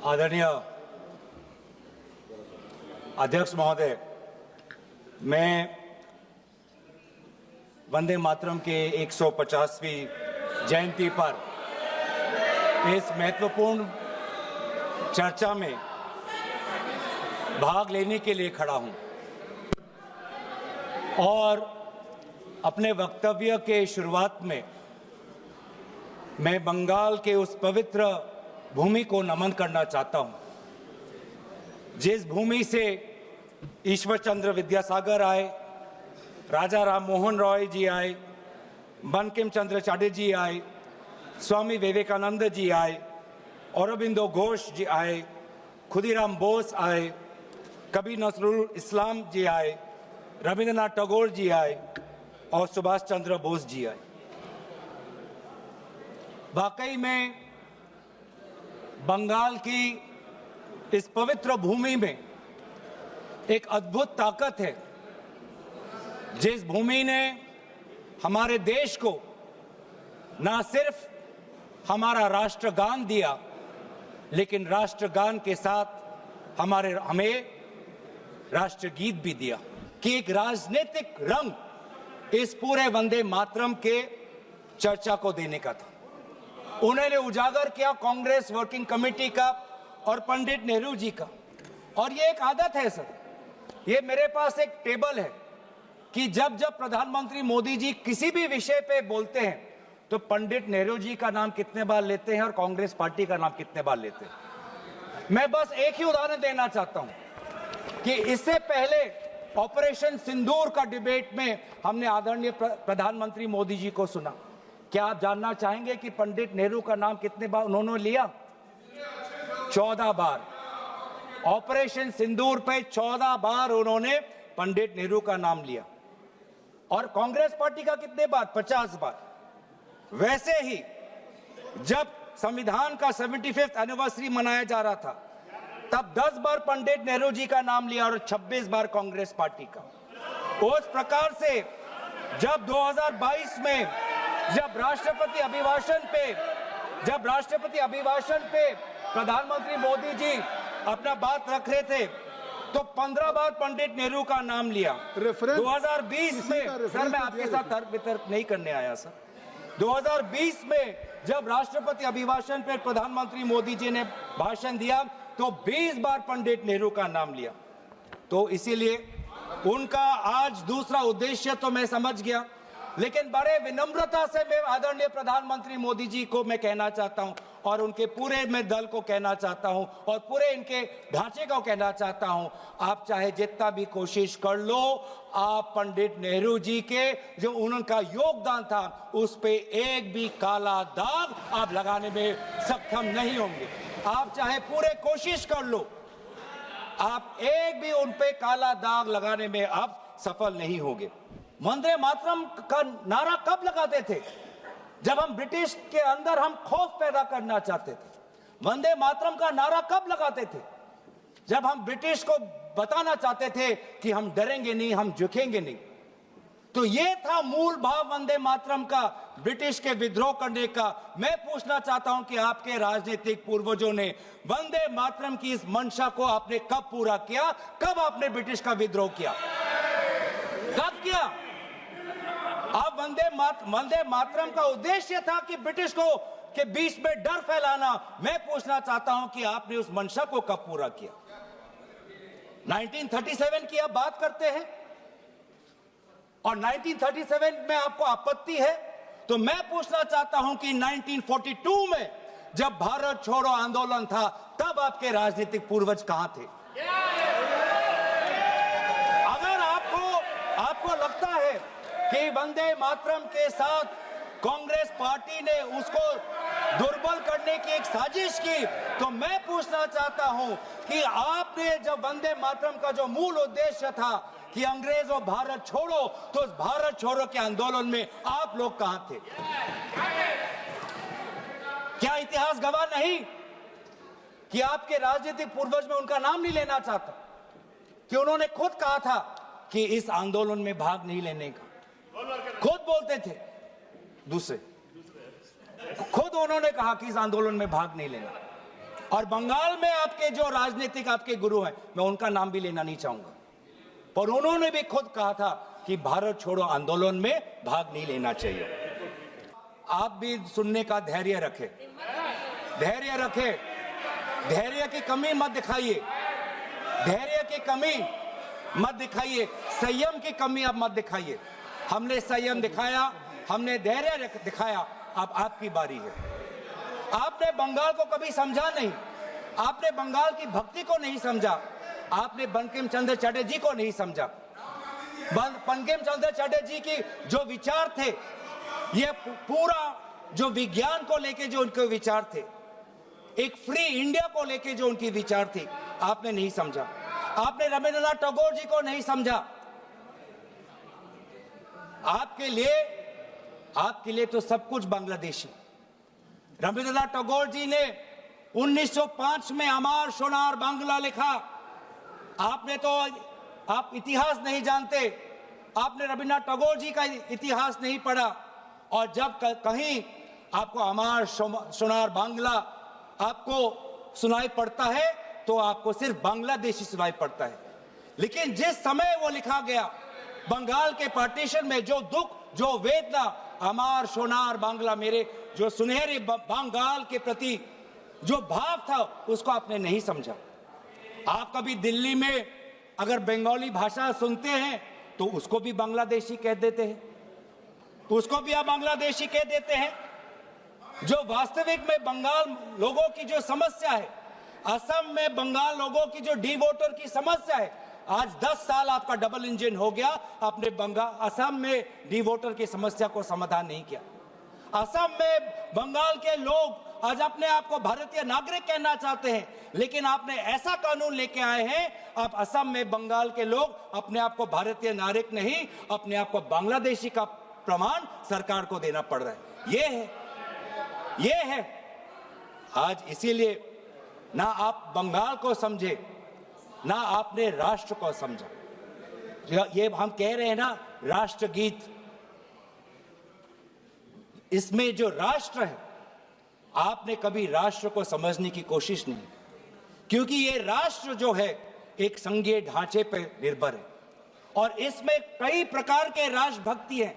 आदरणीय अध्यक्ष महोदय, मैं वंदे मातरम के 150वीं जयंती पर इस महत्वपूर्ण चर्चा में भाग लेने के लिए खड़ा हूं और अपने वक्तव्य के शुरुआत में मैं बंगाल के उस पवित्र भूमि को नमन करना चाहता हूं जिस भूमि से ईश्वर चंद्र विद्यासागर आए, राजा राम मोहन रॉय जी आए, बंकिम चंद्र चटर्जी आए, स्वामी विवेकानंद जी आए, औरबिंदो घोष जी आए, खुदीराम बोस आए, कबीर नजरुल इस्लाम जी आए, रविंद्रनाथ टैगोर जी आए और सुभाष चंद्र बोस जी आए। वाकई में बंगाल की इस पवित्र भूमि में एक अद्भुत ताकत है जिस भूमि ने हमारे देश को न सिर्फ हमारा राष्ट्रगान दिया लेकिन राष्ट्रगान के साथ हमें राष्ट्रगीत भी दिया कि एक राजनीतिक रंग इस पूरे वंदे मातरम के चर्चा को देने का था। उन्होंने उजागर किया कांग्रेस वर्किंग कमेटी का और पंडित नेहरू जी का। और ये एक आदत है सर, ये मेरे पास एक टेबल है कि जब जब प्रधानमंत्री मोदी जी किसी भी विषय पे बोलते हैं तो पंडित नेहरू जी का नाम कितने बार लेते हैं और कांग्रेस पार्टी का नाम कितने बार लेते हैं। मैं बस एक ही उदाहरण देना चाहता हूं कि इससे पहले ऑपरेशन सिंदूर का डिबेट में हमने आदरणीय प्रधानमंत्री मोदी जी को सुना। क्या आप जानना चाहेंगे कि पंडित नेहरू का नाम कितने बार उन्होंने लिया? 14 बार। ऑपरेशन सिंदूर पे 14 बार उन्होंने पंडित नेहरू का नाम लिया। और कांग्रेस पार्टी का कितने बार? 50 बार। वैसे ही जब संविधान का 75th एनिवर्सरी मनाया जा रहा था तब 10 बार पंडित नेहरू जी का नाम लिया और 26 बार कांग्रेस पार्टी का। उस प्रकार से जब 2022 में जब राष्ट्रपति अभिभाषण पे प्रधानमंत्री मोदी जी अपना बात रख रहे थे तो 15 बार पंडित नेहरू का नाम लिया। 2020 में सर, मैं आपके साथ तर्क वितर्क नहीं करने आया सर। 2020 में जब राष्ट्रपति अभिभाषण पे प्रधानमंत्री मोदी जी ने भाषण दिया तो 20 बार पंडित नेहरू का नाम लिया। तो इसीलिए उनका आज दूसरा उद्देश्य तो मैं समझ गया, लेकिन बड़े विनम्रता से मैं आदरणीय प्रधानमंत्री मोदी जी को मैं कहना चाहता हूं और उनके पूरे मैं दल को कहना चाहता हूं और पूरे इनके ढांचे को कहना चाहता हूं, आप चाहे जितना भी कोशिश कर लो, आप पंडित नेहरू जी के जो उनका योगदान था उस पे एक भी काला दाग आप लगाने में सक्षम नहीं होंगे। आप चाहे पूरे कोशिश कर लो, आप एक भी उन पे काला दाग लगाने में आप सफल नहीं होंगे। वंदे मातरम का नारा कब लगाते थे? जब हम ब्रिटिश के अंदर हम खौफ पैदा करना चाहते थे। वंदे मातरम का नारा कब लगाते थे? जब हम ब्रिटिश को बताना चाहते थे कि हम डरेंगे नहीं, हम झुकेंगे नहीं। तो ये था मूल भाव वंदे मातरम का, ब्रिटिश के विद्रोह करने का। मैं पूछना चाहता हूं कि आपके राजनीतिक पूर्वजों ने वंदे मातरम की इस मंशा को आपने कब पूरा किया? कब आपने ब्रिटिश का विद्रोह किया? कब किया? अब वंदे मातरम का उद्देश्य था कि ब्रिटिश को के बीच में डर फैलाना। मैं पूछना चाहता हूं कि आपने उस मंशा को कब पूरा किया? 1937 की आप बात करते हैं और 1937 में आपको आपत्ति है, तो मैं पूछना चाहता हूं कि 1942 में जब भारत छोड़ो आंदोलन था तब आपके राजनीतिक पूर्वज कहां थे? अगर आपको लगता है कि वंदे मातरम के साथ कांग्रेस पार्टी ने उसको दुर्बल करने की एक साजिश की, तो मैं पूछना चाहता हूं कि आपने जब वंदे मातरम का जो मूल उद्देश्य था कि अंग्रेजों भारत छोड़ो, तो उस भारत छोड़ो के आंदोलन में आप लोग कहां थे? क्या इतिहास गवाह नहीं कि आपके राजनीतिक पूर्वज में उनका नाम नहीं लेना चाहता, कि उन्होंने खुद कहा था कि इस आंदोलन में भाग नहीं लेने का। खुद बोलते थे, दूसरे खुद उन्होंने कहा कि इस आंदोलन में भाग नहीं लेना। और बंगाल में आपके जो राजनीतिक आपके गुरु हैं, मैं उनका नाम भी लेना नहीं चाहूंगा, पर उन्होंने भी खुद कहा था कि भारत छोड़ो आंदोलन में भाग नहीं लेना चाहिए। आप भी सुनने का धैर्य रखें, धैर्य रखें, धैर्य की कमी मत दिखाइए, धैर्य की कमी मत दिखाइए, संयम की कमी अब मत दिखाइए। हमने संयम दिखाया, हमने धैर्य दिखाया, अब आपकी बारी है। आपने बंगाल को कभी समझा नहीं, आपने बंगाल की भक्ति को नहीं समझा, आपने बंकिम चंद्र चटर्जी को नहीं समझा। बंकिम चंद्र चटर्जी की जो विचार थे, ये पूरा जो विज्ञान को लेके जो उनके विचार थे, एक फ्री इंडिया को लेके जो उनकी विचार थी, आपने नहीं समझा। आपने रविंद्रनाथ टैगोर जी को नहीं समझा। आपके लिए तो सब कुछ बांग्लादेशी। रविंद्रनाथ टैगोर जी ने 1905 में अमर सोनार बांग्ला लिखा। आपने तो आप इतिहास नहीं जानते, आपने रविंद्रनाथ टैगोर जी का इतिहास नहीं पढ़ा, और जब कहीं आपको अमर सोनार बांग्ला आपको सुनाई पड़ता है तो आपको सिर्फ बांग्लादेशी सुनाई पड़ता है। लेकिन जिस समय वो लिखा गया, बंगाल के पार्टीशन में जो दुख, जो वेदना, अमर सोनार बांग्ला, मेरे जो सुनहरे बंगाल के प्रति जो भाव था, उसको आपने नहीं समझा। आप कभी दिल्ली में अगर बंगाली भाषा सुनते हैं तो उसको भी बांग्लादेशी कह देते हैं, उसको भी आप बांग्लादेशी कह देते हैं। जो वास्तविक में बंगाल लोगों की जो समस्या है, असम में बंगाल लोगों की जो डी वोटर की समस्या है, आज 10 साल आपका डबल इंजन हो गया, आपने असम में डी वोटर की समस्या को समाधान नहीं किया। असम में बंगाल के लोग आज अपने आप को भारतीय नागरिक कहना चाहते हैं, लेकिन आपने ऐसा कानून लेके आए हैं, अब असम में बंगाल के लोग अपने आप को भारतीय नागरिक नहीं, अपने आप को बांग्लादेशी का प्रमाण सरकार को देना पड़ रहा है। ये है आज। इसीलिए ना आप बंगाल को समझे, ना आपने राष्ट्र को समझा। ये हम कह रहे हैं ना, राष्ट्रगीत, इसमें जो राष्ट्र है, आपने कभी राष्ट्र को समझने की कोशिश नहीं, क्योंकि ये राष्ट्र जो है एक संघीय ढांचे पर निर्भर है, और इसमें कई प्रकार के राष्ट्रभक्ति हैं।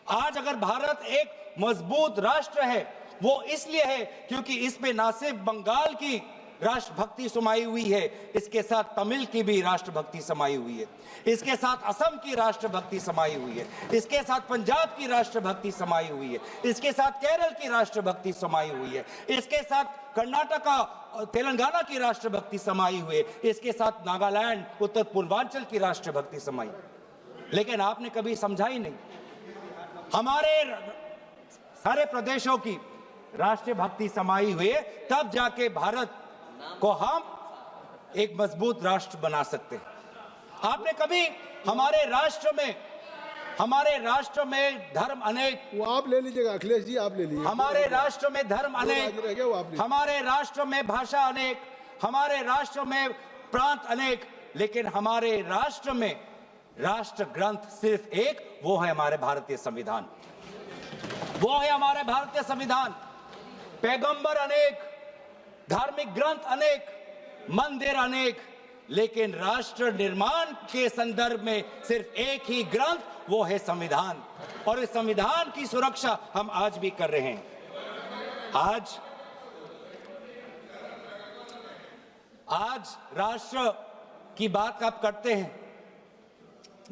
आज अगर भारत एक मजबूत राष्ट्र है, वो इसलिए है क्योंकि इसमें ना सिर्फ बंगाल की राष्ट्रभक्ति समाई हुई है, इसके साथ तमिल की भी राष्ट्रभक्ति समाई हुई है, इसके साथ असम की राष्ट्रभक्ति समाई हुई है, इसके साथ पंजाब की राष्ट्रभक्ति समाई हुई है, इसके साथ केरल की राष्ट्रभक्ति समाई हुई है, इसके साथ कर्नाटका तेलंगाना की राष्ट्रभक्ति समाई हुई है, इसके साथ नागालैंड उत्तर पूर्वांचल की राष्ट्रभक्ति समाई। लेकिन आपने कभी समझा ही नहीं। हमारे सारे प्रदेशों की राष्ट्रीय भक्ति समाई हुई है, तब जाके भारत को हम एक मजबूत राष्ट्र बना सकते हैं। आपने कभी हमारे राष्ट्र में धर्म अनेक, वो आप ले लीजिएगा अखिलेश जी, आप ले लीजिए। हमारे राष्ट्र में धर्म अनेक, हमारे राष्ट्र में भाषा अनेक, हमारे राष्ट्र में प्रांत अनेक, लेकिन हमारे राष्ट्र में राष्ट्र ग्रंथ सिर्फ एक, वो है हमारे भारतीय संविधान। वो है हमारे भारतीय संविधान। पैगंबर अनेक, धार्मिक ग्रंथ अनेक, मंदिर अनेक, लेकिन राष्ट्र निर्माण के संदर्भ में सिर्फ एक ही ग्रंथ, वो है संविधान। और इस संविधान की सुरक्षा हम आज भी कर रहे हैं। आज राष्ट्र की बात आप करते हैं,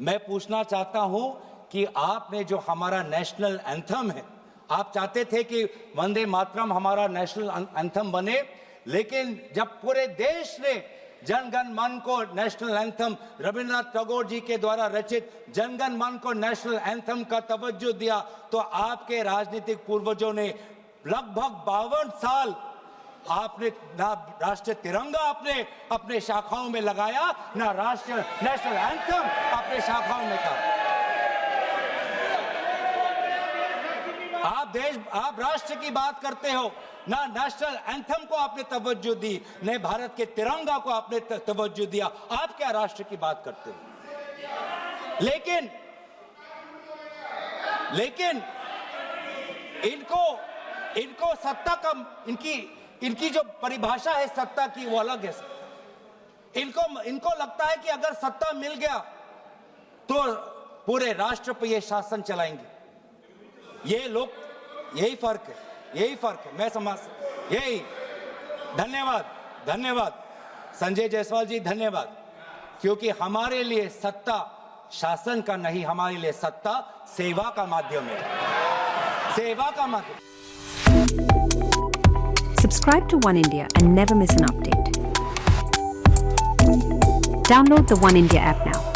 मैं पूछना चाहता हूं कि आपने जो हमारा नेशनल एंथम है, आप चाहते थे कि वंदे मातरम हमारा नेशनल एंथम बने, लेकिन जब पूरे देश ने जन गण मन को नेशनल एंथम, रविंद्रनाथ टैगोर जी के द्वारा रचित जन गण मन को नेशनल एंथम का तवज्जो दिया, तो आपके राजनीतिक पूर्वजों ने लगभग 52 साल आपने ना राष्ट्रीय तिरंगा आपने अपने शाखाओं में लगाया, ना राष्ट्रीय नेशनल एंथम अपने शाखाओं में कहा। आप राष्ट्र की बात करते हो, ना नेशनल एंथम को आपने तवज्जो दी, न भारत के तिरंगा को आपने तवज्जो दिया। आप क्या राष्ट्र की बात करते हो? लेकिन इनको सत्ता का, इनकी इनकी जो परिभाषा है सत्ता की वो अलग है। इनको लगता है कि अगर सत्ता मिल गया तो पूरे राष्ट्र पर ये शासन चलाएंगे। ये लोग, यही फर्क है, मैं समझ, यही। धन्यवाद संजय जायसवाल जी, धन्यवाद। क्योंकि हमारे लिए सत्ता शासन का नहीं, हमारे लिए सत्ता सेवा का माध्यम है, सेवा का माध्यम। Subscribe to One India and never miss an update. Download the One India app now.